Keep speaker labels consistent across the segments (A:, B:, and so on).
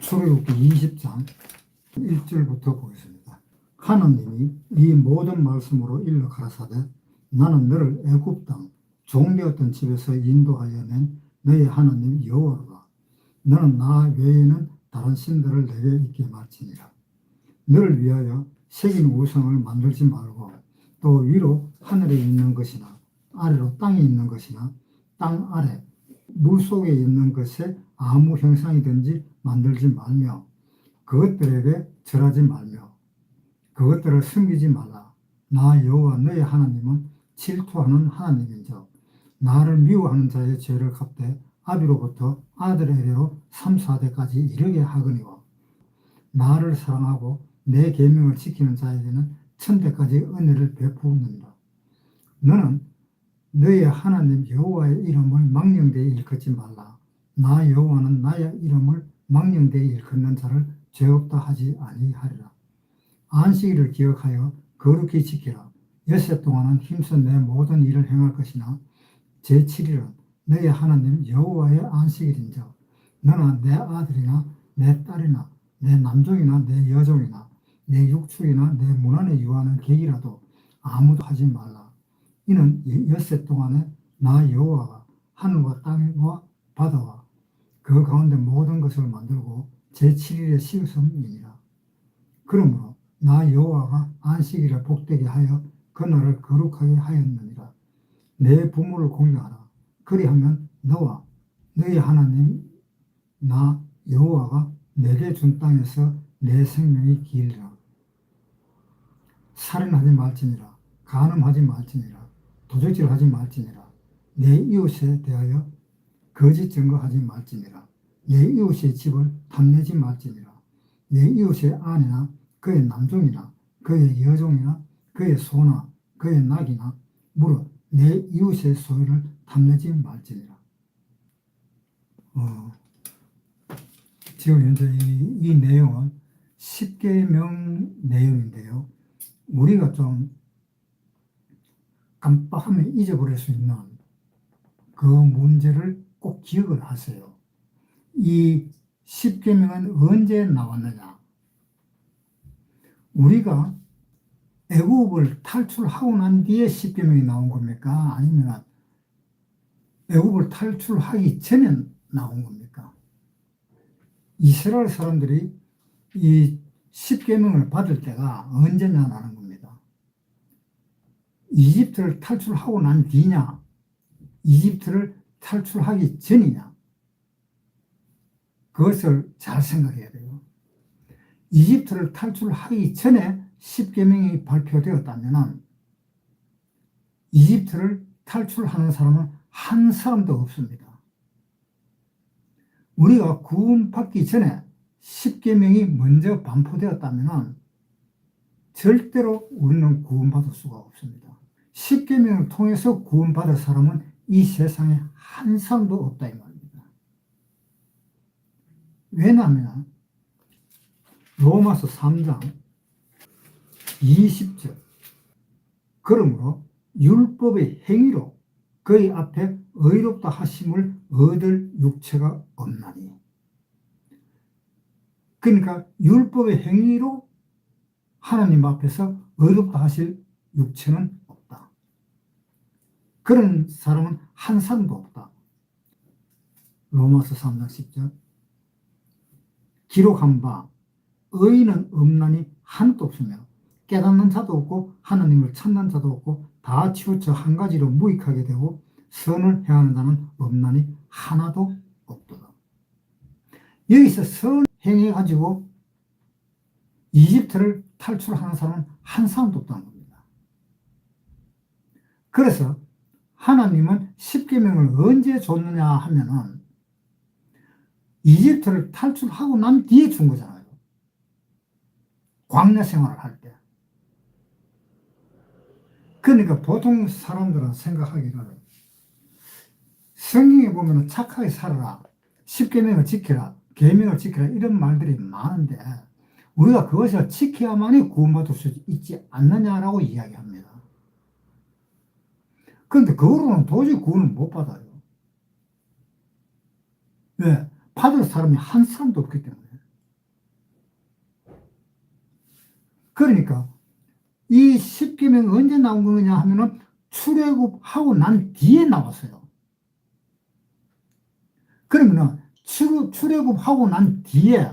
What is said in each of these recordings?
A: 출애굽기 20장 1절부터 보겠습니다. 하나님이 이 모든 말씀으로 일러 가라사대 나는 너를 애굽 땅 종되었던 집에서 인도하여 낸 너의 하나님 여호와가 너는 나 외에는 다른 신들을 내게 있게 말지니라. 너를 위하여 새긴 우상을 만들지 말고 또 위로 하늘에 있는 것이나 아래로 땅에 있는 것이나 땅 아래 물 속에 있는 것에 아무 형상이든지 만들지 말며 그것들에게 절하지 말며 그것들을 섬기지 말라. 나 여호와 너의 하나님은 질투하는 하나님인즉 나를 미워하는 자의 죄를 갚되 아비로부터 아들에게로 3, 4대까지 이르게 하거니와 나를 사랑하고 내 계명을 지키는 자에게는 1000대까지 은혜를 베푸느니라. 너는 너의 하나님 여호와의 이름을 망령되이 일컫지 말라. 나 여호와는 나의 이름을 망령되이 일컫는 자를 죄 없다 하지 아니하리라. 안식일을 기억하여 거룩히 지키라. 엿새 동안은 힘써 내 모든 일을 행할 것이나 제7일은 너의 하나님 여호와의 안식일인즉 너는 내 아들이나 내 딸이나 내 남종이나 내 여종이나 내 육축이나 내 문 안에 유하는 객이라도 아무도 하지 말라. 이는 엿새 동안에 나 여호와가 하늘과 땅과 바다와 그 가운데 모든 것을 만들고 제7일에 쉬었음이니라. 그러므로 나 여호와가 안식일을 복되게 하여 그날을 거룩하게 하였느니라. 내 부모를 공경하라. 그리하면 너와 너의 하나님 나 여호와가 내게 준 땅에서 내 생명이 길리라. 살인하지 말지니라. 간음하지 말지니라. 도적질하지 말지니라. 내 이웃에 대하여 거짓 증거하지 말지니라. 내 이웃의 집을 탐내지 말지니라. 내 이웃의 아내나 그의 남종이나 그의 여종이나 그의 소나 그의 낙이나 무릇 내 이웃의 소유를 탐내지 말지니라. 지금 현재 이 내용은 10계명 내용인데요. 우리가 좀 깜빡하면 잊어버릴 수 있는 그 문제를 꼭 기억을 하세요. 이 10계명은 언제 나왔느냐? 우리가 애굽을 탈출하고 난 뒤에 10계명이 나온 겁니까? 아니면 애굽을 탈출하기 전에 나온 겁니까? 이스라엘 사람들이 이 10계명을 받을 때가 언제냐라는 겁니다. 이집트를 탈출하고 난 뒤냐? 이집트를 탈출하기 전이냐? 그것을 잘 생각해야 돼요. 이집트를 탈출하기 전에 10계명이 발표되었다면 이집트를 탈출하는 사람은 한 사람도 없습니다. 우리가 구원받기 전에 10계명이 먼저 반포되었다면 절대로 우리는 구원받을 수가 없습니다. 10계명을 통해서 구원받을 사람은 이 세상에 한 사람도 없다 이 말입니다. 왜냐하면 로마서 3장 20절 그러므로 율법의 행위로 그의 앞에 의롭다 하심을 얻을 육체가 없나니. 그러니까 율법의 행위로 하나님 앞에서 의롭다 하실 육체는 없다. 그런 사람은 한 사람도 없다. 로마서 3장 10절 기록한 바 의인은 없나니 하나도 없으며 깨닫는 자도 없고 하나님을 찾는 자도 없고 다 치우쳐 한 가지로 무익하게 되고 선을 행하는 자는 없나니 하나도 없도다. 여기서 선 행해가지고 이집트를 탈출하는 사람은 한 사람도 없다는 겁니다. 그래서 하나님은 10계명을 언제 줬느냐 하면은 이집트를 탈출하고 난 뒤에 준 거잖아요. 광야 생활을 할 때. 그러니까 보통 사람들은 생각하기를 성경에 보면 착하게 살아라, 10계명을 지켜라, 계명을 지켜라 이런 말들이 많은데 우리가 그것을 지켜야만이 구원받을 수 있지 않느냐라고 이야기합니다. 그런데 그거로는 도저히 구원을 못 받아요. 왜? 받을 사람이 한 사람도 없기 때문에. 그러니까 이 십계명이 언제 나온 거냐 하면은 출애굽하고 난 뒤에 나왔어요. 그러면은 출애굽하고 난 뒤에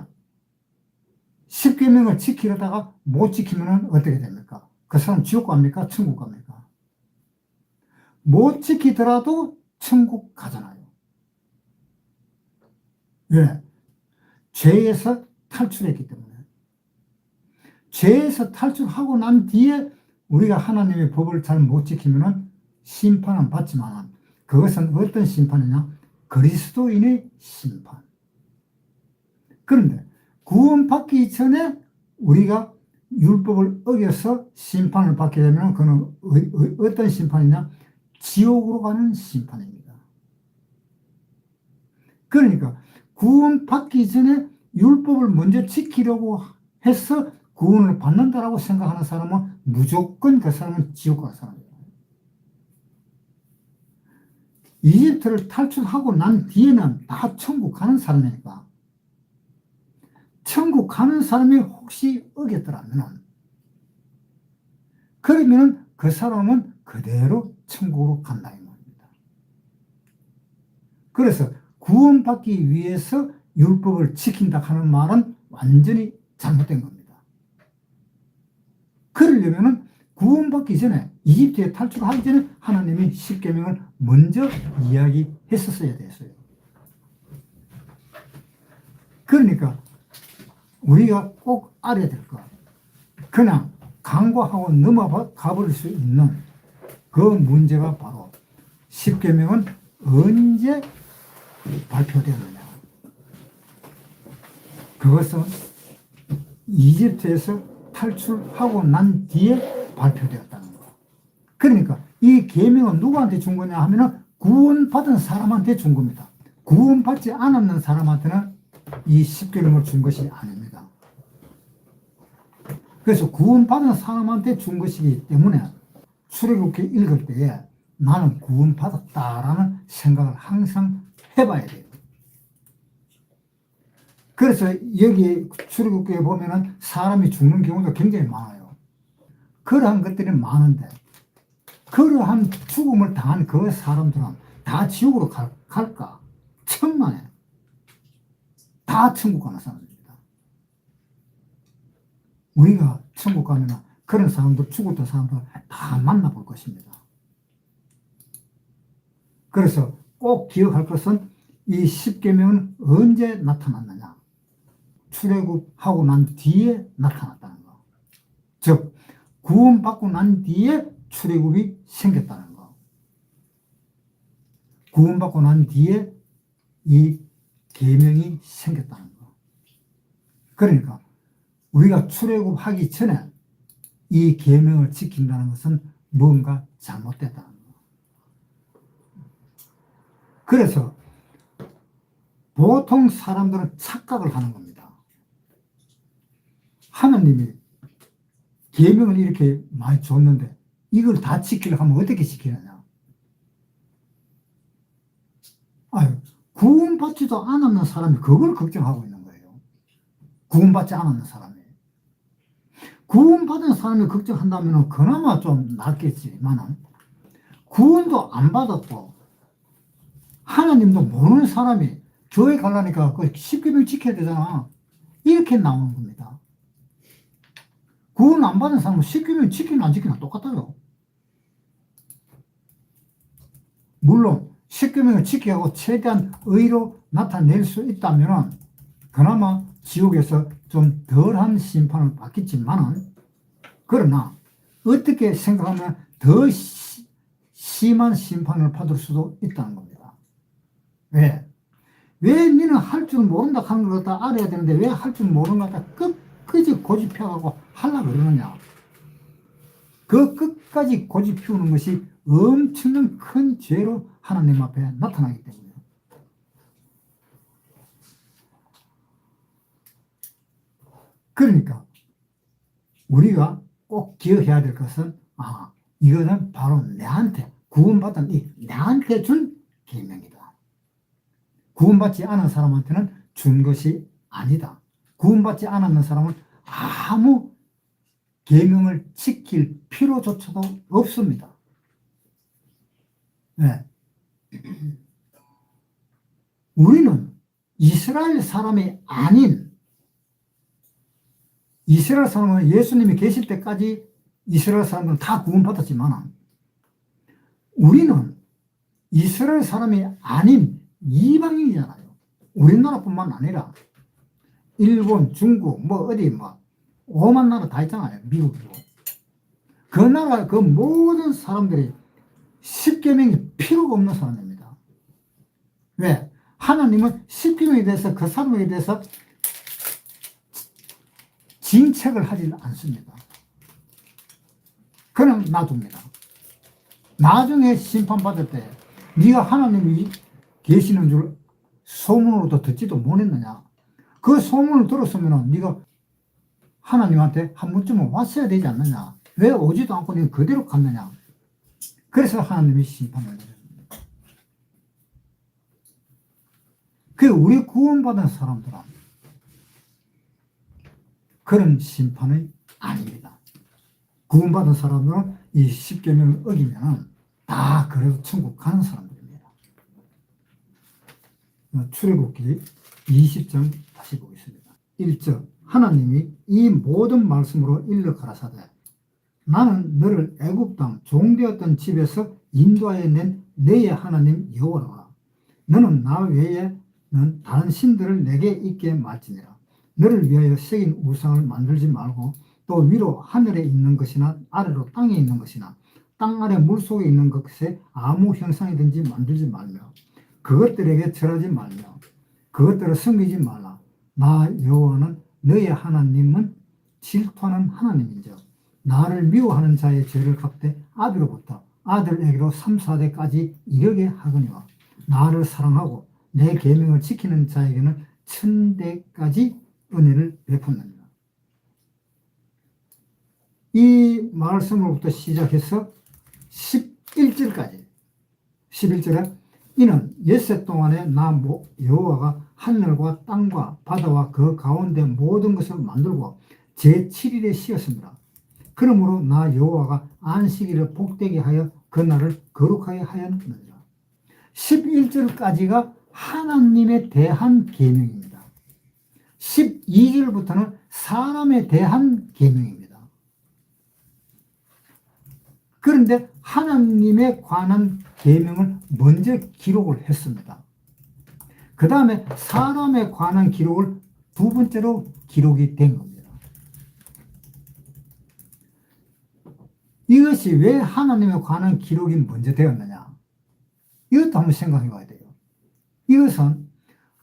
A: 십계명을 지키려다가 못 지키면은 어떻게 됩니까? 그 사람 지옥 갑니까? 천국 갑니까? 못 지키더라도 천국 가잖아요. 왜? 죄에서 탈출했기 때문에. 죄에서 탈출하고 난 뒤에 우리가 하나님의 법을 잘 못 지키면은 심판은 받지만 그것은 어떤 심판이냐? 그리스도인의 심판. 그런데 구원받기 전에 우리가 율법을 어겨서 심판을 받게 되면 그는 어떤 심판이냐? 지옥으로 가는 심판입니다. 그러니까 구원받기 전에 율법을 먼저 지키려고 해서 구원을 받는다라고 생각하는 사람은 무조건 그 사람은 지옥 가는 사람이에요. 이집트를 탈출하고 난 뒤에는 다 천국 가는 사람이니까 천국 가는 사람이 혹시 어겼더라면 그러면 그 사람은 그대로 천국으로 간다 이 말입니다. 그래서 구원받기 위해서 율법을 지킨다 하는 말은 완전히 잘못된 겁니다. 그러려면 구원받기 전에 이집트에 탈출하기 전에 하나님이 십계명을 먼저 이야기했었어야 됐어요. 그러니까 우리가 꼭 알아야 될 것, 그냥 간과하고 넘어가 버릴 수 있는 그 문제가 바로 십계명은 언제 발표되느냐. 그것은 이집트에서 탈출하고 난 뒤에 발표되었다는 거. 그러니까 이 계명은 누구한테 준 거냐 하면은 구원받은 사람한테 준 겁니다. 구원받지 않았는 사람한테는 이 십계명을 준 것이 아닙니다. 그래서 구원받은 사람한테 준 것이기 때문에 출애굽기 읽을 때에 나는 구원받았다라는 생각을 항상 해봐야 돼요. 그래서 여기 출애굽기에 보면은 사람이 죽는 경우도 굉장히 많아요. 그러한 것들이 많은데 그러한 죽음을 당한 그 사람들은 다 지옥으로 갈까? 천만에 다 천국 가는 사람입니다. 우리가 천국 가면 그런 사람들, 죽었던 사람들 다 만나볼 것입니다. 그래서 꼭 기억할 것은 이 십계명은 언제 나타났느냐? 출애굽하고 난 뒤에 나타났다는 거. 즉 구원받고 난 뒤에 출애굽이 생겼다는 거. 구원받고 난 뒤에 이 계명이 생겼다는 거. 그러니까 우리가 출애굽하기 전에 이 계명을 지킨다는 것은 뭔가 잘못됐다는 거. 그래서 보통 사람들은 착각을 하는 겁니다. 하나님이 계명을 이렇게 많이 줬는데 이걸 다 지키려고 하면 어떻게 지키느냐? 아유, 구원받지도 않았는 사람이 그걸 걱정하고 있는 거예요. 구원받지 않았는 사람이. 구원받은 사람이 걱정한다면 그나마 좀 낫겠지만은 구원도 안 받았고 하나님도 모르는 사람이 교회 가려니까 그 십계명 지켜야 되잖아. 이렇게 나오는 겁니다. 구원 안 받은 사람은 십계명 지키나 안 지키나 똑같아요. 물론 십계명을 지키고 최대한 의로 나타낼 수 있다면 그나마 지옥에서 좀 덜한 심판을 받겠지만은 그러나 어떻게 생각하면 더 심한 심판을 받을 수도 있다는 겁니다. 왜? 왜 니는 할 줄 모른다 하는 걸 다 알아야 되는데 왜 할 줄 모르는 걸 다 끝까지 고집해가고 하려고 그러느냐? 그 끝까지 고집 피우는 것이 엄청난 큰 죄로 하나님 앞에 나타나기 때문에. 그러니까 우리가 꼭 기억해야 될 것은 이거는 바로 내한테 구원받은 내한테 준 계명이다. 구원받지 않은 사람한테는 준 것이 아니다. 구원받지 않았는 사람은 아무 계명을 지킬 필요조차도 없습니다. 네. 우리는 이스라엘 사람이 아닌, 이스라엘 사람은 예수님이 계실 때까지 이스라엘 사람들은 다 구원받았지만, 우리는 이스라엘 사람이 아닌 이방인이잖아요. 우리나라뿐만 아니라 일본, 중국, 어디 오만 나라 다 있잖아요. 미국이고. 그 나라 그 모든 사람들이 십계명이 필요가 없는 사람입니다. 왜? 하나님은 십계명에 대해서 그 사람에 대해서 징책을 하지 않습니다. 그냥 놔둡니다. 나중에 심판받을 때 네가 하나님이 계시는 줄 소문으로도 듣지도 못했느냐. 그 소문을 들었으면 네가 하나님한테 한 번쯤은 왔어야 되지 않느냐. 왜 오지도 않고 네가 그대로 갔느냐. 그래서 하나님이 심판을 내렸습니다. 그 우리 구원받은 사람들은 그런 심판이 아닙니다. 구원받은 사람들은 이 십계명을 어기면 다 그래도 천국 가는 사람들입니다. 출애굽기 20장 다시 보겠습니다. 1절 하나님이 이 모든 말씀으로 일러 가라사대 나는 너를 애굽 땅 종되었던 집에서 인도하여 낸 너의 하나님 여호와라. 너는 나 외에는 다른 신들을 내게 있게 말지니라. 너를 위하여 새긴 우상을 만들지 말고 또 위로 하늘에 있는 것이나 아래로 땅에 있는 것이나 땅 아래 물속에 있는 것에 아무 형상이든지 만들지 말며 그것들에게 절하지 말며 그것들을 섬기지 말라. 나 여호와는 너의 하나님은 질투하는 하나님인즉 나를 미워하는 자의 죄를 갚되 아비로부터 아들에게로 3, 4대까지 이르게 하거니와 나를 사랑하고 내 계명을 지키는 자에게는 1000대까지 은혜를 베푼느니라. 이 말씀으로부터 시작해서 11절까지 11절에 이는 엿새 동안에 나 여호와가 하늘과 땅과 바다와 그 가운데 모든 것을 만들고 제7일에 쉬었습니다. 그러므로 나 여호와가 안식일을 복되게 하여 그날을 거룩하게 하였느니라. 11절까지가 하나님에 대한 계명입니다. 12절부터는 사람에 대한 계명입니다. 그런데 하나님에 관한 계명을 먼저 기록을 했습니다. 그 다음에 사람에 관한 기록을 두 번째로 기록이 된 겁니다. 이것이 왜 하나님에 관한 기록이 먼저 되었느냐? 이것도 한번 생각해 봐야 돼요. 이것은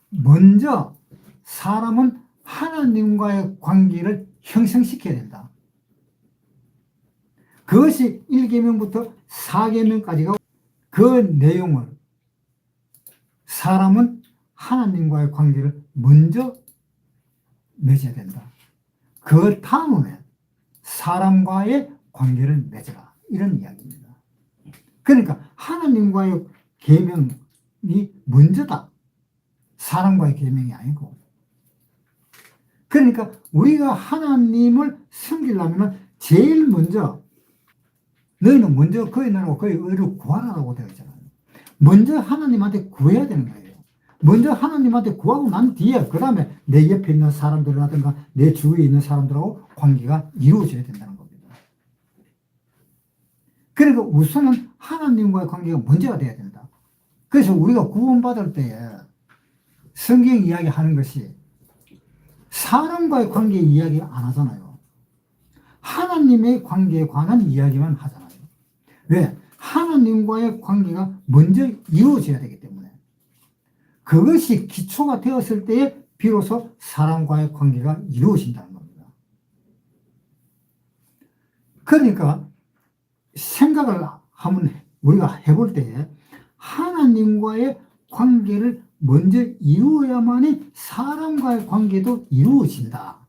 A: 먼저 사람은 하나님과의 관계를 형성시켜야 된다. 그것이 1계명부터 4계명까지가 그 내용을 사람은 하나님과의 관계를 먼저 맺어야 된다. 그 다음에 사람과의 관계를 맺어라. 이런 이야기입니다. 그러니까 하나님과의 계명이 먼저다. 사람과의 계명이 아니고. 그러니까 우리가 하나님을 섬기려면 제일 먼저 너희는 먼저 그의 나라와 그의 의를 구하라고 되어 있잖아요. 먼저 하나님한테 구해야 되는 거예요. 먼저 하나님한테 구하고 난 뒤에 그 다음에 내 옆에 있는 사람들이라든가 내 주위에 있는 사람들하고 관계가 이루어져야 된다는 겁니다. 그러니까 우선은 하나님과의 관계가 먼저가 돼야 된다. 그래서 우리가 구원받을 때에 성경 이야기하는 것이 사람과의 관계 이야기 안 하잖아요. 하나님의 관계에 관한 이야기만 하잖아요. 왜? 하나님과의 관계가 먼저 이루어져야 되기 때문에 그것이 기초가 되었을 때에 비로소 사람과의 관계가 이루어진다는 겁니다. 그러니까 생각을 한번 우리가 해볼 때에 하나님과의 관계를 먼저 이루어야만이 사람과의 관계도 이루어진다.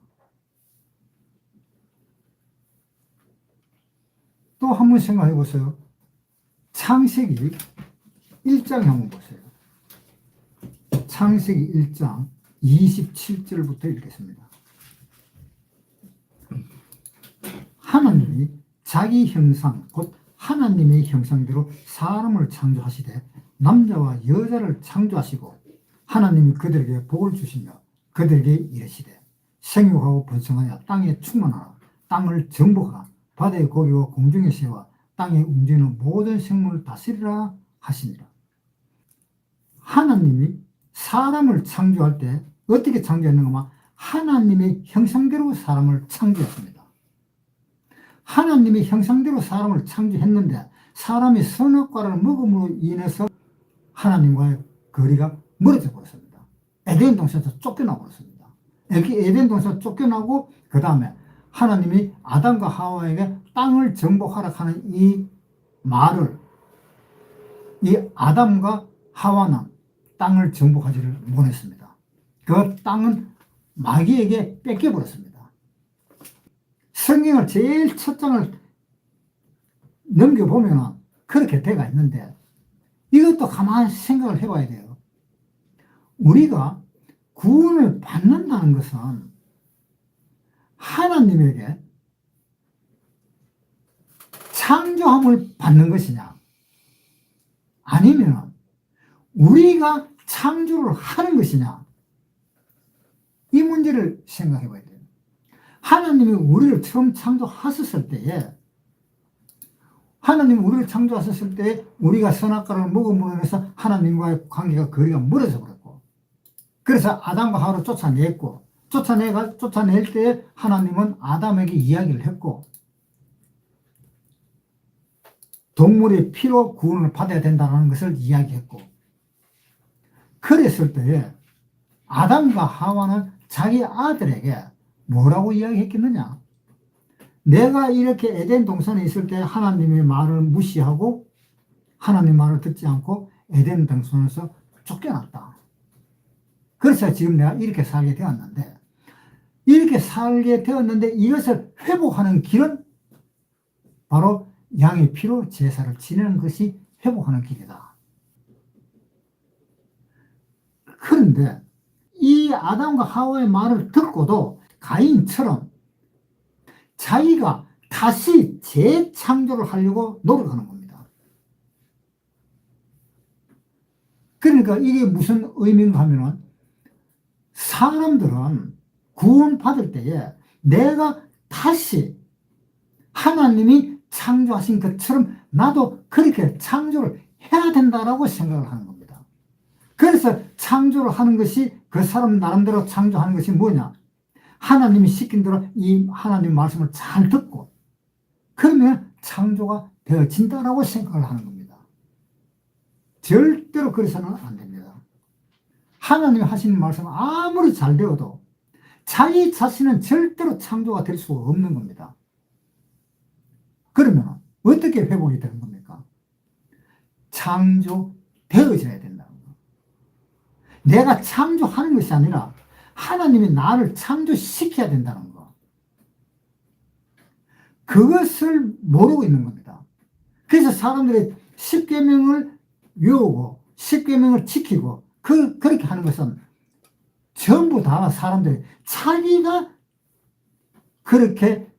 A: 또 한번 생각해 보세요. 창세기 1장 한번 보세요. 창세기 1장 27절부터 읽겠습니다. 하나님이 자기 형상 곧 하나님의 형상대로 사람을 창조하시되 남자와 여자를 창조하시고 하나님이 그들에게 복을 주시며 그들에게 이르시되 생육하고 번성하여 땅에 충만하라. 땅을 정복하라. 바다의 고기와 공중의 새와 땅에 움직이는 모든 생물을 다스리라 하시니라. 하나님이 사람을 창조할 때 어떻게 창조했는가? 하나님의 형상대로 사람을 창조했습니다. 하나님의 형상대로 사람을 창조했는데 사람이 선악과를 먹음으로 인해서 하나님과의 거리가 멀어져 버렸습니다. 에덴 동산에서 쫓겨나 버렸습니다. 에덴 동산에서 쫓겨나고 그 다음에 하나님이 아담과 하와에게 땅을 정복하라 하는 이 말을 이 아담과 하와는 땅을 정복하지를 못했습니다. 그 땅은 마귀에게 뺏겨버렸습니다. 성경을 제일 첫 장을 넘겨보면 그렇게 돼가 있는데 이것도 가만히 생각을 해봐야 돼요. 우리가 구원을 받는다는 것은 하나님에게 창조함을 받는 것이냐 아니면 우리가 창조를 하는 것이냐 이 문제를 생각해 봐야 돼요. 하나님이 우리를 처음 창조하셨을 때에 하나님이 우리를 창조하셨을 때 우리가 선악과를 먹음으로 인해서 하나님과의 관계가 거리가 멀어져 버렸고 그래서 아담과 하와를 쫓아냈고 쫓아낼 때에 하나님은 아담에게 이야기를 했고 동물의 피로 구원을 받아야 된다는 것을 이야기했고 그랬을 때에 아담과 하와는 자기 아들에게 뭐라고 이야기했겠느냐? 내가 이렇게 에덴 동산에 있을 때 하나님의 말을 무시하고 하나님 말을 듣지 않고 에덴 동산에서 쫓겨났다. 그래서 지금 내가 이렇게 살게 되었는데 이것을 회복하는 길은 바로 양의 피로 제사를 지내는 것이 회복하는 길이다. 그런데 이 아담과 하와의 말을 듣고도 가인처럼 자기가 다시 재창조를 하려고 노력하는 겁니다. 그러니까 이게 무슨 의미인가 하면은 사람들은 구원받을 때에 내가 다시 하나님이 창조하신 것처럼 나도 그렇게 창조를 해야 된다라고 생각을 하는 겁니다. 그래서 창조를 하는 것이 그 사람 나름대로 창조하는 것이 뭐냐? 하나님이 시킨 대로 이 하나님 말씀을 잘 듣고 그러면 창조가 되어진다라고 생각을 하는 겁니다. 절대로 그래서는 안 됩니다. 하나님이 하시는 말씀은 아무리 잘 되어도 자기 자신은 절대로 창조가 될 수가 없는 겁니다. 그러면 어떻게 회복이 되는 겁니까? 창조되어져야 된다는 거. 내가 창조하는 것이 아니라 하나님이 나를 창조시켜야 된다는 거. 그것을 모르고 있는 겁니다. 그래서 사람들이 십계명을 외우고 십계명을 지키고 그렇게 하는 것은 전부 다 사람들이 자기가 그렇게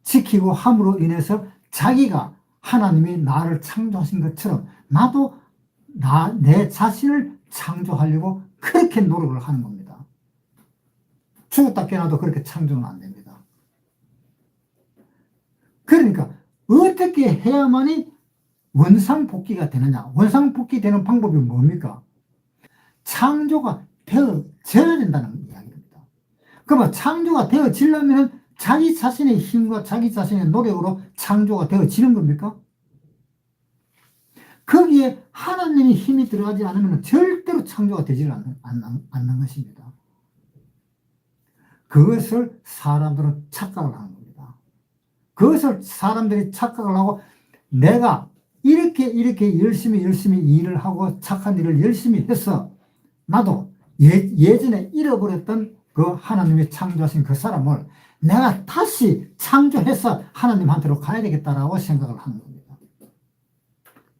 A: 지키고 함으로 인해서 자기가 하나님이 나를 창조하신 것처럼 나도 내 자신을 창조하려고 그렇게 노력을 하는 겁니다. 죽었다 깨어나도 그렇게 창조는 안 됩니다. 그러니까 어떻게 해야만이 원상복귀가 되느냐? 원상복귀 되는 방법이 뭡니까? 창조가 되어져야 된다는 이야기입니다. 그러면 창조가 되어지려면 자기 자신의 힘과 자기 자신의 노력으로 창조가 되어지는 겁니까? 거기에 하나님의 힘이 들어가지 않으면 절대로 창조가 되지 않는 것입니다. 그것을 사람들은 착각을 하는 겁니다. 그것을 사람들이 착각을 하고 내가 이렇게 열심히 일을 하고 착한 일을 열심히 해서 나도 예전에 잃어버렸던 그 하나님이 창조하신 그 사람을 내가 다시 창조해서 하나님한테로 가야 되겠다라고 생각을 하는 겁니다.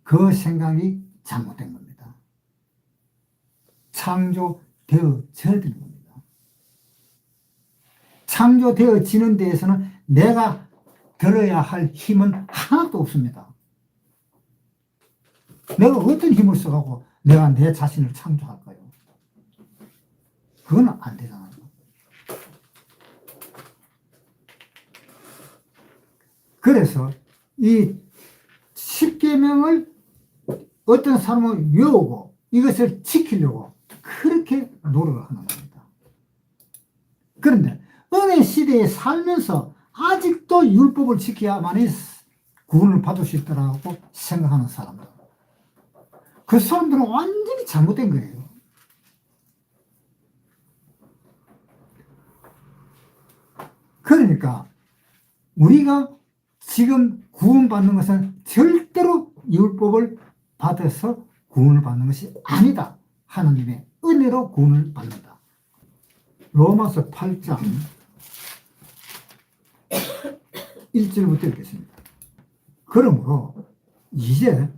A: 그 생각이 잘못된 겁니다. 창조되어져야 되는 겁니다. 창조되어지는 데에서는 내가 들어야 할 힘은 하나도 없습니다. 내가 어떤 힘을 써가고 내가 내 자신을 창조할까요? 그건 안 되잖아요. 그래서 이 10계명을 어떤 사람은 외우고 이것을 지키려고 그렇게 노력을 하는 겁니다. 그런데 은혜 시대에 살면서 아직도 율법을 지켜야만이 구원을 받을 수 있다고 생각하는 사람들. 그 사람들은 완전히 잘못된 거예요. 그러니까 우리가 지금 구원받는 것은 절대로 율법을 받아서 구원을 받는 것이 아니다. 하나님의 은혜로 구원을 받는다. 로마서 8장 1절부터 읽겠습니다. 그러므로 이제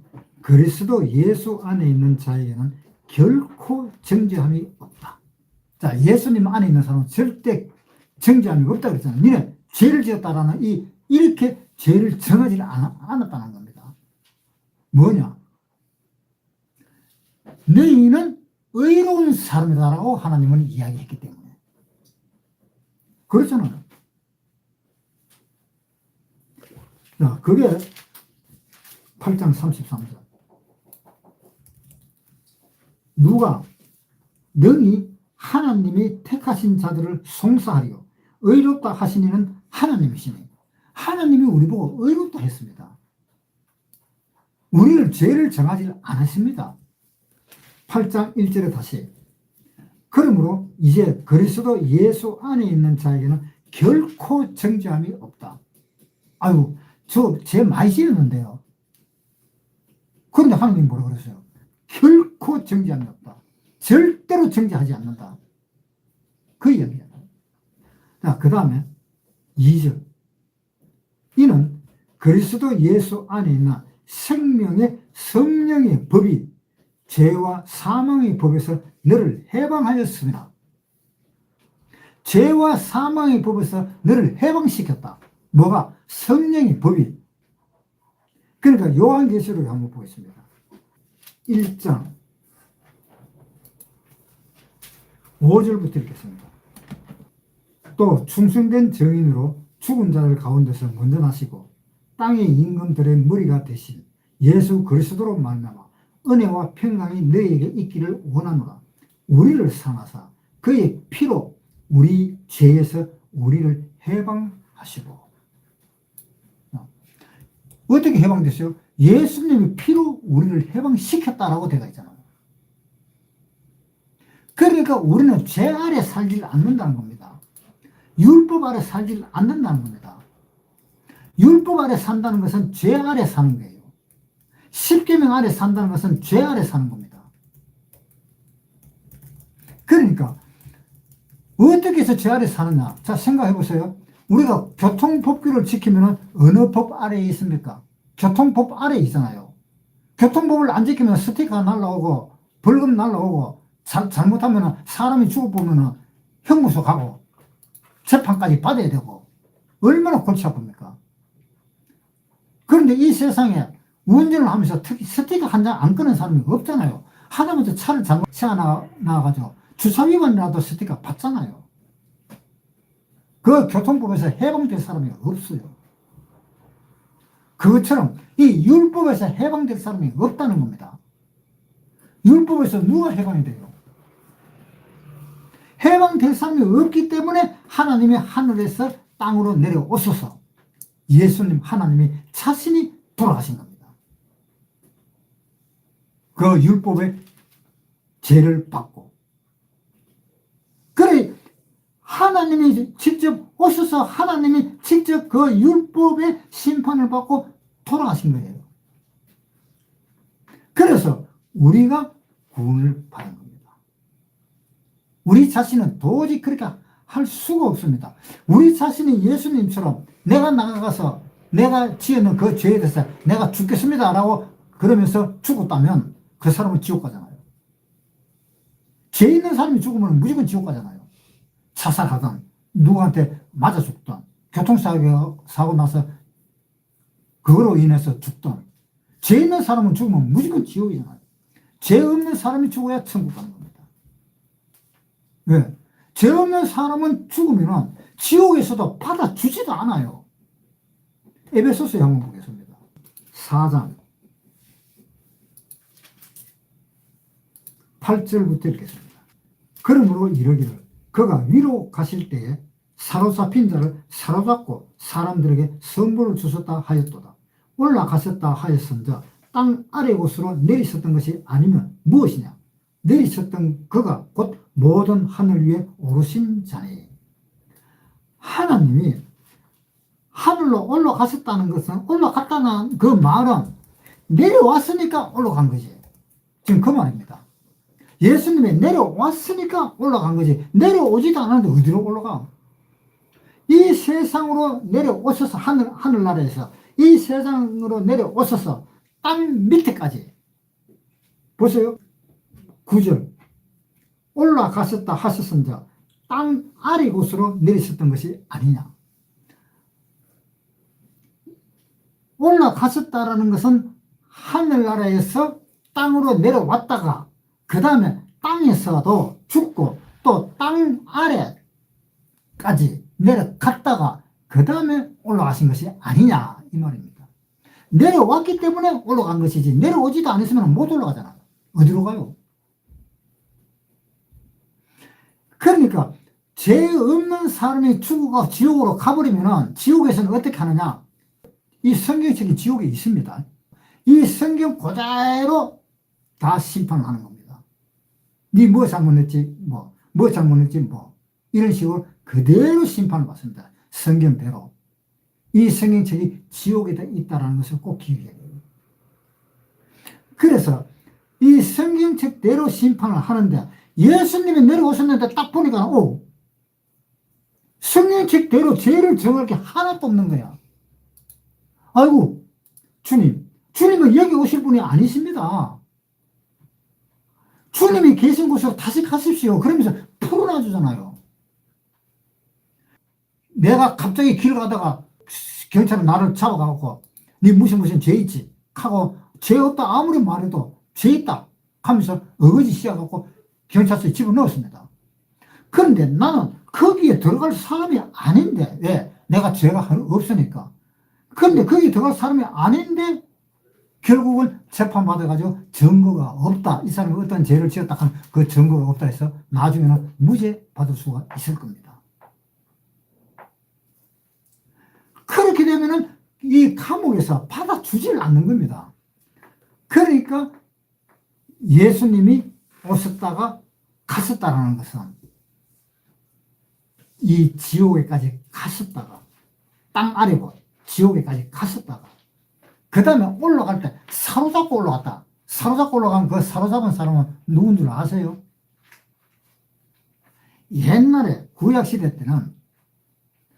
A: 그리스도 예수 안에 있는 자에게는 결코 정죄함이 없다. 자, 예수님 안에 있는 사람은 절대 정죄함이 없다 그랬잖아요. 니네 죄를 지었다라는 이렇게 죄를 정하지 않았다는 겁니다. 뭐냐? 너희는 의로운 사람이다라고 하나님은 이야기했기 때문에. 그렇잖아요. 자, 그게 8장 33절. 누가 능히 하나님이 택하신 자들을 송사하리요 의롭다 하시니는 하나님이시니. 하나님이 우리 보고 의롭다 했습니다. 우리를 죄를 정하지 않았습니다. 8장 1절에 다시 그러므로 이제 그리스도 예수 안에 있는 자에게는 결코 정죄함이 없다. 아유, 저 죄 많이 지었는데요. 그런데 하나님이 뭐라고 그랬어요? 결코 정죄함이 없다. 절대로 정죄하지 않는다. 그 이야기예요. 자, 그 다음에 2절. 이는 그리스도 예수 안에 있는 생명의 성령의 법이 죄와 사망의 법에서 너를 해방하였습니다. 죄와 사망의 법에서 너를 해방시켰다. 뭐가? 성령의 법이. 그러니까 요한계시록을 한번 보겠습니다. 1장 5절부터 읽겠습니다. 또 충성된 증인으로 죽은 자들 가운데서 먼저 나시고 땅의 임금들의 머리가 되신 예수 그리스도로 말미암아 은혜와 평강이 너희에게 있기를 원하노라. 우리를 사랑하사 그의 피로 우리 죄에서 우리를 해방하시고. 어떻게 해방됐어요? 예수님이 피로 우리를 해방시켰다라고 되어 있잖아요. 그러니까 우리는 죄 아래 살지 않는다는 겁니다. 율법 아래 살지 않는다는 겁니다. 율법 아래 산다는 것은 죄 아래 사는 거예요. 십계명 아래 산다는 것은 죄 아래 사는 겁니다. 그러니까 어떻게 해서 죄 아래 사느냐? 자, 생각해 보세요. 우리가 교통법규를 지키면 어느 법 아래에 있습니까? 교통법 아래에 있잖아요. 교통법을 안 지키면 스티커가 날라오고 벌금 날라오고 잘못하면 사람이 죽어보면 형무소 가고 재판까지 받아야 되고 얼마나 골치 아픕니까? 그런데 이 세상에 운전을 하면서 특히 스티커 한 장 안 끄는 사람이 없잖아요. 하다못해 차를 잘못 세워놔가지고 주차 위반이라도 스티커 받잖아요. 그 교통법에서 해방될 사람이 없어요. 그것처럼 이 율법에서 해방될 사람이 없다는 겁니다. 율법에서 누가 해방이 돼요? 해방될 사람이 없기 때문에 하나님이 하늘에서 땅으로 내려오셔서 예수님 하나님이 자신이 돌아가신 겁니다. 그 율법의 죄를 받고. 그래 하나님이 직접 오셔서 하나님이 직접 그 율법의 심판을 받고 돌아가신 거예요. 그래서 우리가 구원을 받은 겁니다. 우리 자신은 도저히 그렇게 할 수가 없습니다. 우리 자신이 예수님처럼 내가 나가가서 내가 지은 그 죄에 대해서 내가 죽겠습니다 라고 그러면서 죽었다면 그 사람은 지옥 가잖아요. 죄 있는 사람이 죽으면 무조건 지옥 가잖아요. 자살하든 누구한테 맞아 죽든 교통사고 나서 그거로 인해서 죽던, 죄 있는 사람은 죽으면 무조건 지옥이잖아요. 죄 없는 사람이 죽어야 천국 가는 겁니다. 왜? 죄 없는 사람은 죽으면 지옥에서도 받아주지도 않아요. 에베소서에 한번 보겠습니다. 4장 8절부터 읽겠습니다. 그러므로 이르기를 그가 위로 가실 때에 사로잡힌 자를 사로잡고 사람들에게 선물을 주셨다 하였도다. 올라가셨다 하였은즉 땅 아래 곳으로 내리셨던 것이 아니면 무엇이냐? 내리셨던 그가 곧 모든 하늘 위에 오르신 자니. 하나님이 하늘로 올라가셨다는 것은, 올라갔다는 그 말은 내려왔으니까 올라간 거지. 지금 그 말입니다. 예수님이 내려왔으니까 올라간 거지. 내려오지도 않았는데 어디로 올라가? 이 세상으로 내려오셔서 하늘나라에서 이 세상으로 내려오셔서 땅 밑에까지 보세요. 9절 올라가셨다 하셨은즉 땅 아래 곳으로 내리셨던 것이 아니냐. 올라가셨다라는 것은 하늘나라에서 땅으로 내려왔다가 그 다음에 땅에서도 죽고 또 땅 아래까지 내려갔다가 그 다음에 올라가신 것이 아니냐 이 말입니다. 내려왔기 때문에 올라간 것이지 내려오지도 않았으면 못 올라가잖아요. 어디로 가요? 그러니까 죄 없는 사람이 죽어가 지옥으로 가버리면 지옥에서는 어떻게 하느냐? 이 성경책이 지옥에 있습니다. 이 성경 그대로 다 심판을 하는 겁니다. 네 뭐 잘못했지 뭐 잘못했지 뭐 이런 식으로 그대로 심판을 받습니다. 성경대로. 이 성경책이 지옥에 있다는 것을 꼭 기억해야 돼요. 그래서 이 성경책대로 심판을 하는데 예수님이 내려오셨는데 딱 보니까 성경책대로 죄를 정할 게 하나도 없는 거야. 아이고 주님은 여기 오실 분이 아니십니다. 주님이 계신 곳으로 다시 가십시오. 그러면서 풀어놔 주잖아요. 내가 갑자기 길 가다가 경찰은 나를 잡아가고 네 무슨 죄 있지? 하고 죄 없다 아무리 말해도 죄 있다 하면서 어거지 시작하고 경찰서에 집어넣었습니다. 그런데 나는 거기에 들어갈 사람이 아닌데 왜? 내가 죄가 없으니까. 그런데 거기에 들어갈 사람이 아닌데 결국은 재판받아가지고 증거가 없다. 이 사람이 어떤 죄를 지었다 하면 그 증거가 없다 해서 나중에는 무죄 받을 수가 있을 겁니다. 그렇게 되면은 이 감옥에서 받아주질 않는 겁니다. 그러니까 예수님이 오셨다가 가셨다라는 것은 이 지옥에까지 가셨다가 땅 아래 곳 지옥에까지 가셨다가 그 다음에 올라갈 때 사로잡고 올라갔다. 사로잡고 올라간 그 사로잡은 사람은 누군 줄 아세요? 옛날에 구약시대 때는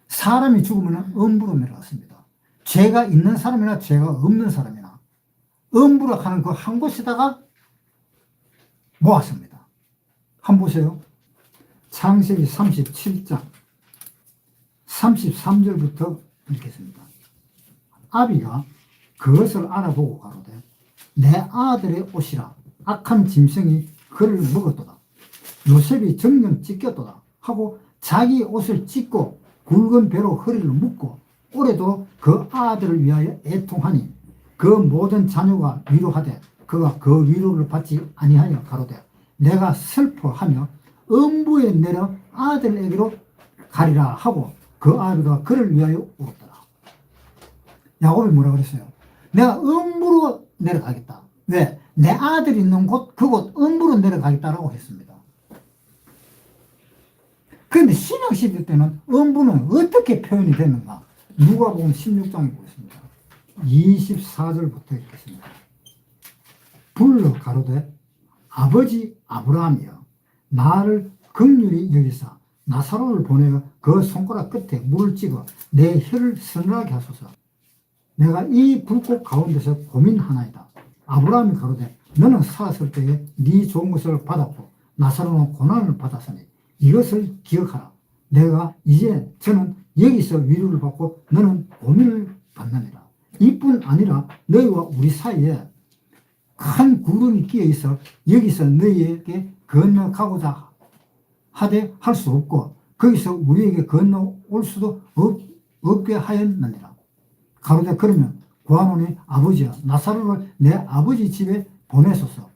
A: 사람이 죽으면 음부로 내려갔습니다. 죄가 있는 사람이나 죄가 없는 사람이나 음부로 가는 그 한 곳에다가 모았습니다. 한번 보세요. 창세기 37장 33절부터 읽겠습니다. 아비가 그것을 알아보고 가로되 내 아들의 옷이라 악한 짐승이 그를 먹었도다. 요셉이 정령 찢겼도다 하고 자기 옷을 찢고 굵은 배로 허리를 묶고 오래도록 그 아들을 위하여 애통하니 그 모든 자녀가 위로하되 그가 그 위로를 받지 아니하여 가로되 내가 슬퍼하며 음부에 내려 아들에게로 가리라 하고 그 아비가 그를 위하여 울었더라. 야곱이 뭐라 그랬어요? 내가 음부로 내려가겠다. 왜? 내 아들이 있는 곳, 그곳 음부로 내려가겠다라고 했습니다. 그런데 신약시대 때는 음부는 어떻게 표현이 되는가? 누가복음 16장에 보겠습니다. 24절부터 읽겠습니다. 불러 가로되 아버지 아브라함이여 나를 긍휼히 여기사 나사로를 보내어 그 손가락 끝에 물을 찍어 내 혀를 서늘하게 하소서. 내가 이 불꽃 가운데서 고민하나이다. 아브라함이 가로되 너는 살았을 때에 네 좋은 것을 받았고 나사로는 고난을 받았으니 이것을 기억하라. 내가 이제 저는 여기서 위로를 받고 너는 고민을 받느니라. 이뿐 아니라 너희와 우리 사이에 큰 구름이 끼어 있어 여기서 너희에게 건너가고자 하되 할 수 없고 거기서 우리에게 건너올 수도 없게 하였느니라. 가로되 그러면 구하노니 아버지여 나사로를 내 아버지 집에 보내소서.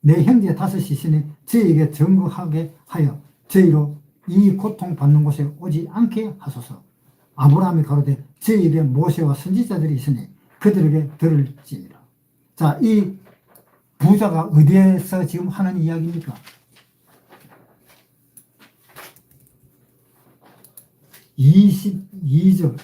A: 내 형제 다섯이 있으니 저희에게 증거하게 하여 저희로 이 고통받는 곳에 오지 않게 하소서. 아브라함이 가로되 저희에게 모세와 선지자들이 있으니 그들에게 들을지니라. 자, 이 부자가 어디에서 지금 하는 이야기입니까? 22절.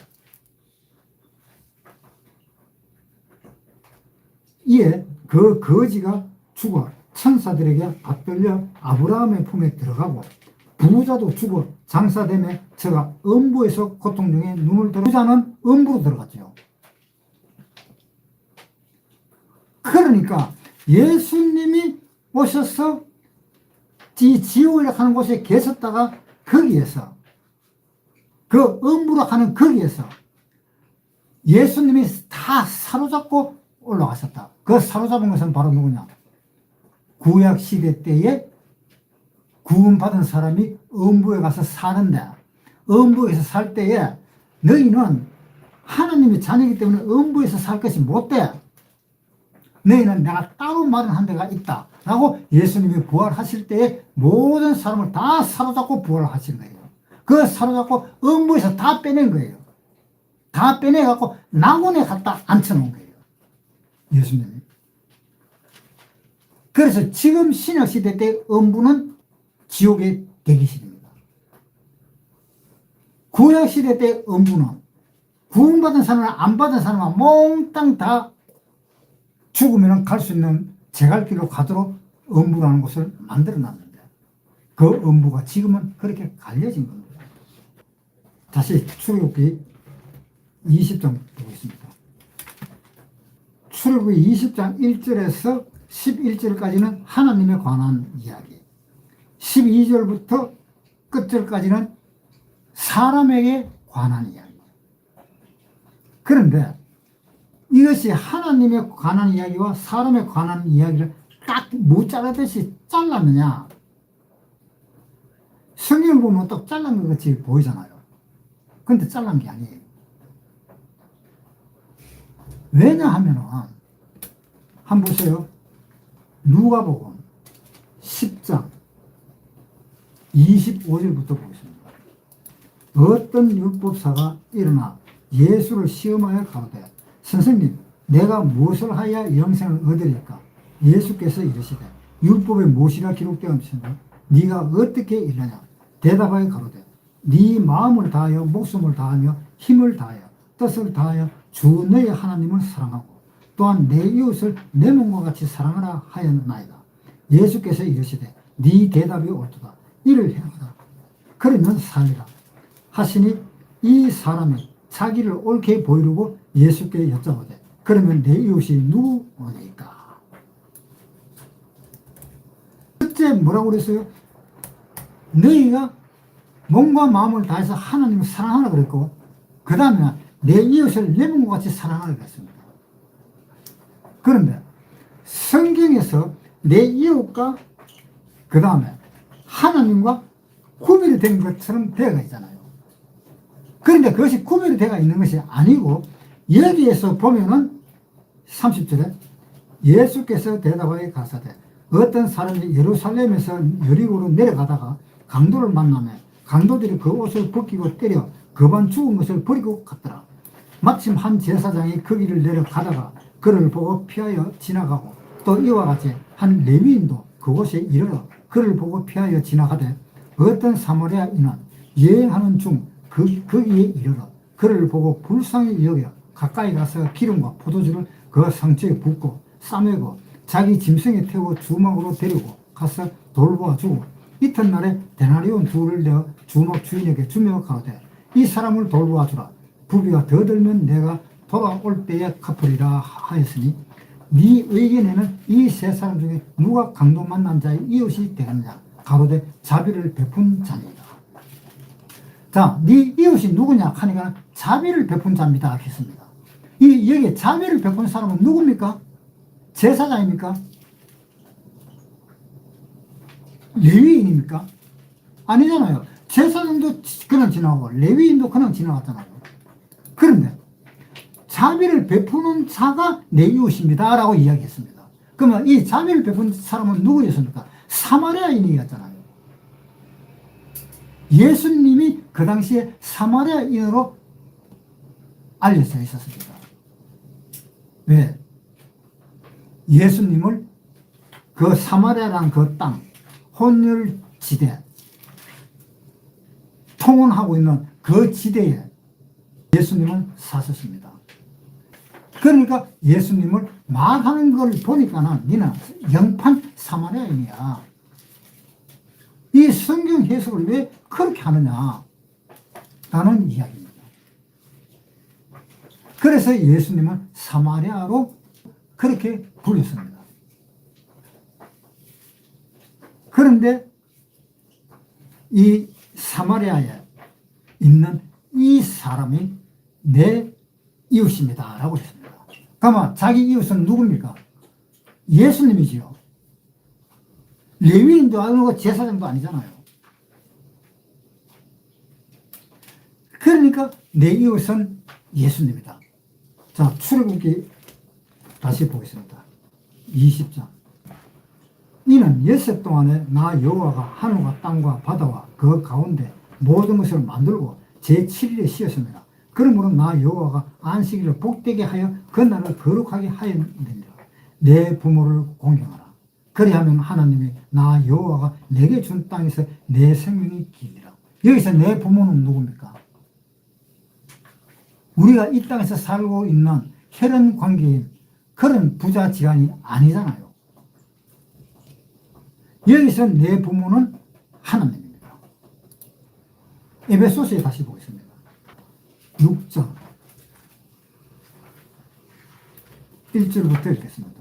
A: 이에 그 거지가 죽어 천사들에게 받들려 아브라함의 품에 들어가고 부자도 죽어 장사됨에 저가 음부에서 고통 중에 눈을 들어 부자는 음부로 들어갔죠. 그러니까 예수님이 오셔서 지옥이라 하는 곳에 계셨다가 거기에서 그 음부로 하는 거기에서 예수님이 다 사로잡고 올라가셨다. 그 사로잡은 것은 바로 누구냐? 구약 시대 때에 구원받은 사람이 음부에 가서 사는데 음부에서 살 때에 너희는 하나님의 자녀이기 때문에 음부에서 살 것이 못돼. 너희는 내가 따로 마련한 데가 있다 라고 예수님이 부활하실 때에 모든 사람을 다 사로잡고 부활하신 거예요. 그 사로잡고 음부에서 다 빼낸 거예요. 다 빼내갖고 낙원에 갖다 앉혀놓은 거예요. 예수님이. 그래서 지금 신약시대 때 음부는 지옥의 대기실입니다. 구약시대 때 음부는 구원받은 사람이나 안 받은 사람은 몽땅 다 죽으면 갈 수 있는 제갈길로 가도록 음부라는 곳을 만들어 놨는데 그 음부가 지금은 그렇게 갈려진 겁니다. 다시 출애굽기 20장 보겠습니다. 출애굽기 20장 1절에서 11절까지는 하나님에 관한 이야기, 12절부터 끝절까지는 사람에게 관한 이야기. 그런데 이것이 하나님에 관한 이야기와 사람에 관한 이야기를 딱 무자르듯이 잘랐느냐? 성경을 보면 딱 잘란 것 같이 보이잖아요. 근데 잘란 게 아니에요. 왜냐하면은 한번 보세요. 누가복음 10장 25절부터 보겠습니다. 어떤 율법사가 일어나 예수를 시험하여 가로되 선생님 내가 무엇을 하여야 영생을 얻으리까? 예수께서 이르시되 율법에 무엇이라 기록되어 있으며 네가 어떻게 일하냐? 대답하여 가로되 네 마음을 다하여 목숨을 다하며 힘을 다하여 뜻을 다하여 주 너의 하나님을 사랑하고 또한 내 이웃을 내 몸과 같이 사랑하라 하였나이다. 예수께서 이르시되 네 대답이 옳도다. 이를 행하라. 그러면 살리라 하시니 이 사람이 자기를 옳게 보이려고 예수께 여쭤보되 그러면 내 이웃이 누구니까? 첫째 뭐라고 그랬어요? 너희가 몸과 마음을 다해서 하나님을 사랑하라 그랬고 그 다음에 내 이웃을 내 몸과 같이 사랑하라 그랬습니다. 그런데 성경에서 내 이웃과 그 다음에 하나님과 구별이 된 것처럼 되어 있잖아요. 그런데 그것이 구별이 되어 있는 것이 아니고 여기에서 보면은 30절에 예수께서 대답하여 가사대 어떤 사람이 예루살렘에서 여리고로 내려가다가 강도를 만나며 강도들이 그 옷을 벗기고 때려 그반 죽은 것을 버리고 갔더라. 마침 한 제사장이 그 길을 내려가다가 그를 보고 피하여 지나가고 또 이와 같이 한 레위인도 그곳에 이르러 그를 보고 피하여 지나가되 어떤 사마리아인은 여행하는 중 거기에 이르러 그를 보고 불쌍히 여겨 가까이 가서 기름과 포도주를 그 상처에 붓고 싸매고 자기 짐승에 태워 주막으로 데리고 가서 돌보아주고 이튿날에 데나리온 둘을 내어 주막 주인에게 주며 가로되 이 사람을 돌보아주라. 부비가 더 들면 내가 돌아올 때에 갚으리라 하였으니 네 의견에는 이 세 사람 중에 누가 강도 만난 자의 이웃이 되느냐? 가로되 자비를 베푼 자니라. 자, 네 이웃이 누구냐 하니까 자비를 베푼 자입니다 했습니다. 여기 자비를 베푸는 사람은 누굽니까? 제사장입니까? 레위인입니까? 아니잖아요. 제사장도 그냥 지나가고 레위인도 그냥 지나갔잖아요. 그런데 자비를 베푸는 자가 내 이웃입니다 라고 이야기했습니다. 그러면 이 자비를 베푸는 사람은 누구였습니까? 사마리아인이었잖아요. 예수님이 그 당시에 사마리아인으로 알려져 있었습니다. 왜? 예수님을 그 사마리아라는 그 땅, 혼혈지대, 통혼하고 있는 그 지대에 예수님은 사셨습니다. 그러니까 예수님을 말하는 걸 보니까는 니는 영판 사마리아인이야. 이 성경 해석을 왜 그렇게 하느냐 라는 이야기입니다. 그래서 예수님은 사마리아로 그렇게 불렸습니다. 그런데 이 사마리아에 있는 이 사람이 내 이웃입니다 라고 했습니다. 그러면 자기 이웃은 누굽니까? 예수님이지요. 레위인도 아니고 제사장도 아니잖아요. 그러니까 내 이웃은 예수님이다. 자, 출애굽기 다시 보겠습니다. 20장. 이는 엿새 동안에 나 여호와가 하늘과 땅과 바다와 그 가운데 모든 것을 만들고 제7일에 쉬었습니다. 그러므로 나 여호와가 안식일을 복되게 하여 그날을 거룩하게 하였느니라. 내 부모를 공경하라. 그리하면 하나님이 나 여호와가 내게 준 땅에서 내 생명이 기니라. 여기서 내 부모는 누굽니까? 우리가 이 땅에서 살고 있는 혈연 관계인 그런 부자 지간이 아니잖아요. 여기서 내 부모는 하나님입니다. 에베소서에 다시 보겠습니다. 6장 1절부터 읽겠습니다.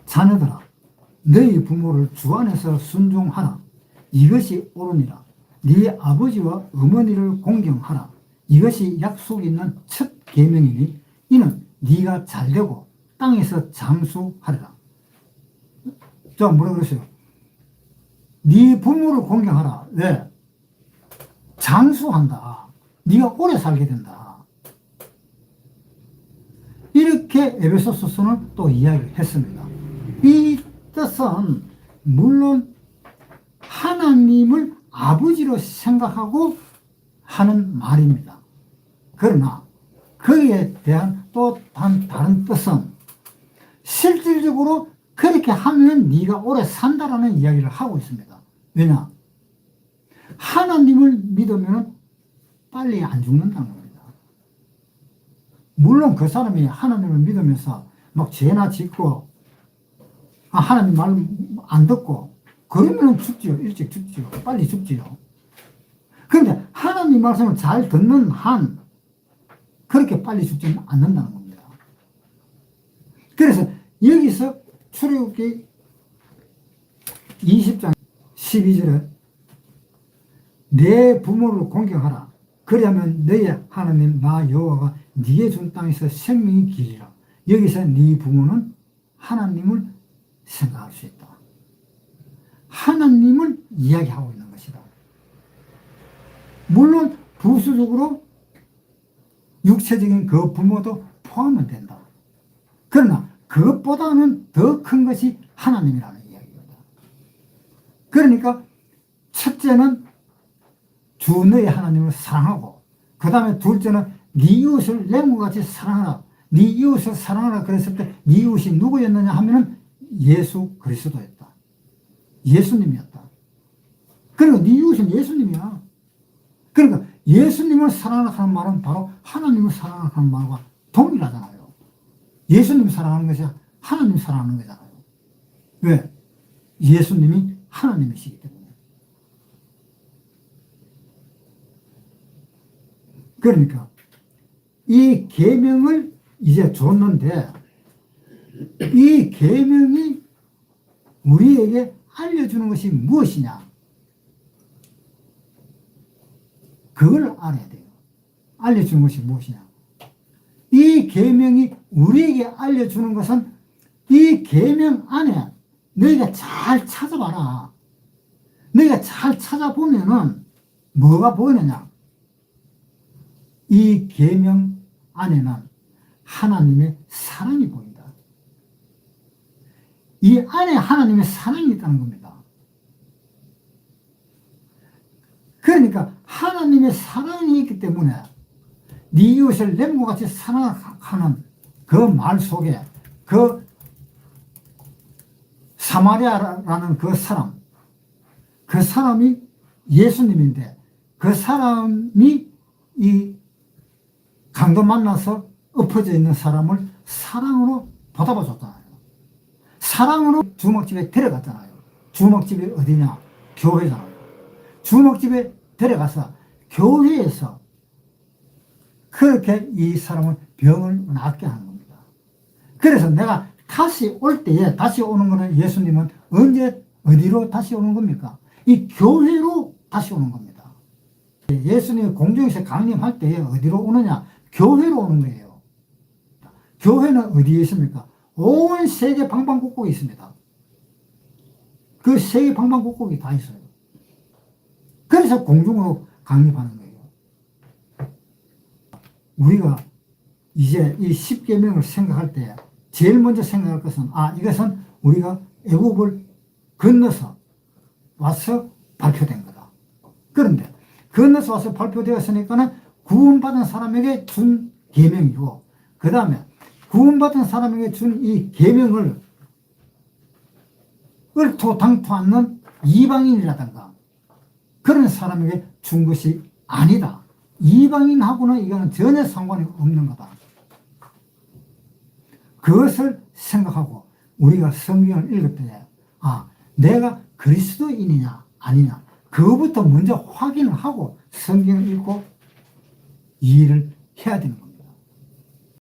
A: 자녀들아, 너희 부모를 주 안에서 순종하라. 이것이 옳으니라. 네 아버지와 어머니를 공경하라. 이것이 약속이 있는 첫 계명이니 이는 네가 잘되고 땅에서 장수하리라. 자, 뭐라 그랬어요? 네 부모를 공경하라. 왜? 장수한다. 네가 오래 살게 된다. 이렇게 에베소서서는 또 이야기를 했습니다. 이 뜻은 물론 하나님을 아버지로 생각하고 하는 말입니다. 그러나 거기에 대한 또 다른 뜻은 실질적으로 그렇게 하면 네가 오래 산다라는 이야기를 하고 있습니다. 왜냐? 하나님을 믿으면 빨리 안 죽는다는 겁니다. 물론 그 사람이 하나님을 믿으면서 막 죄나 짓고 하나님 말 안 듣고 그러면 죽지요. 일찍 죽지요. 빨리 죽지요. 그런데 하나님 말씀을 잘 듣는 한 그렇게 빨리 죽지는 않는다는 겁니다. 그래서 여기서 출애굽기 20장 12절에 내 부모를 공경하라. 그리하면 너의 하나님 나 여호와가 네게 준 땅에서 생명이 길리라. 여기서 네 부모는 하나님을 생각할 수 있다. 하나님을 이야기하고 있는 것이다. 물론 부수적으로 육체적인 그 부모도 포함은 된다. 그러나 그것보다는 더 큰 것이 하나님이라는 이야기입니다. 그러니까 첫째는 주 너의 하나님을 사랑하고, 그 다음에 둘째는 네 이웃을 내 몸과 같이 사랑하라. 네 이웃을 사랑하라 그랬을 때 네 이웃이 누구였느냐 하면은 예수 그리스도였다. 예수님이었다. 그리고 네 이웃은 예수님이야. 그러니까 예수님을 사랑하라 하는 말은 바로 하나님을 사랑하라 하는 말과 동일하잖아요. 예수님 사랑하는 것이 하나님 사랑하는 거잖아요. 왜? 예수님이 하나님이시기 때문에. 그러니까 이 계명을 이제 줬는데 이 계명이 우리에게 알려주는 것이 무엇이냐? 그걸 알아야 돼요. 알려주는 것이 무엇이냐? 이 계명이 우리에게 알려주는 것은 이 계명 안에 너희가 잘 찾아봐라. 너희가 잘 찾아보면은 뭐가 보이느냐? 이 계명 안에는 하나님의 사랑이 보인다. 이 안에 하나님의 사랑이 있다는 겁니다. 그러니까 하나님의 사랑이 있기 때문에 네 이웃을 내 몸과 같이 사랑하는 그 말 속에 그 사마리아라는 그 사람이 예수님인데 그 사람이 이 강도 만나서 엎어져 있는 사람을 사랑으로 보답해 줬잖아요. 사랑으로 주먹집에 데려갔잖아요. 주먹집이 어디냐? 교회잖아요. 주먹집에 데려가서 교회에서 그렇게 이 사람은 병을 낫게 하는 겁니다. 그래서 내가 다시 올 때에, 다시 오는 거는 예수님은 언제 어디로 다시 오는 겁니까? 이 교회로 다시 오는 겁니다. 예수님이 공중에서 강림할 때에 어디로 오느냐? 교회로 오는 거예요. 교회는 어디에 있습니까? 온 세계 방방곡곡에 있습니다. 그 세계 방방곡곡이 다 있어요. 그래서 공중으로 강림하는 거예요. 우리가 이제 이 10계명을 생각할 때 제일 먼저 생각할 것은 이것은 우리가 애국을 건너서 와서 발표된 거다. 그런데 건너서 와서 발표되었으니까는 구원받은 사람에게 준 계명이고, 그 다음에 구원받은 사람에게 준 이 계명을 얼토당토 않는 이방인이라든가 그런 사람에게 준 것이 아니다. 이방인하고는 이거는 전혀 상관이 없는 거다. 그것을 생각하고 우리가 성경을 읽을 때 내가 그리스도인이냐 아니냐 그것부터 먼저 확인을 하고 성경을 읽고 이해를 해야 되는 거예요.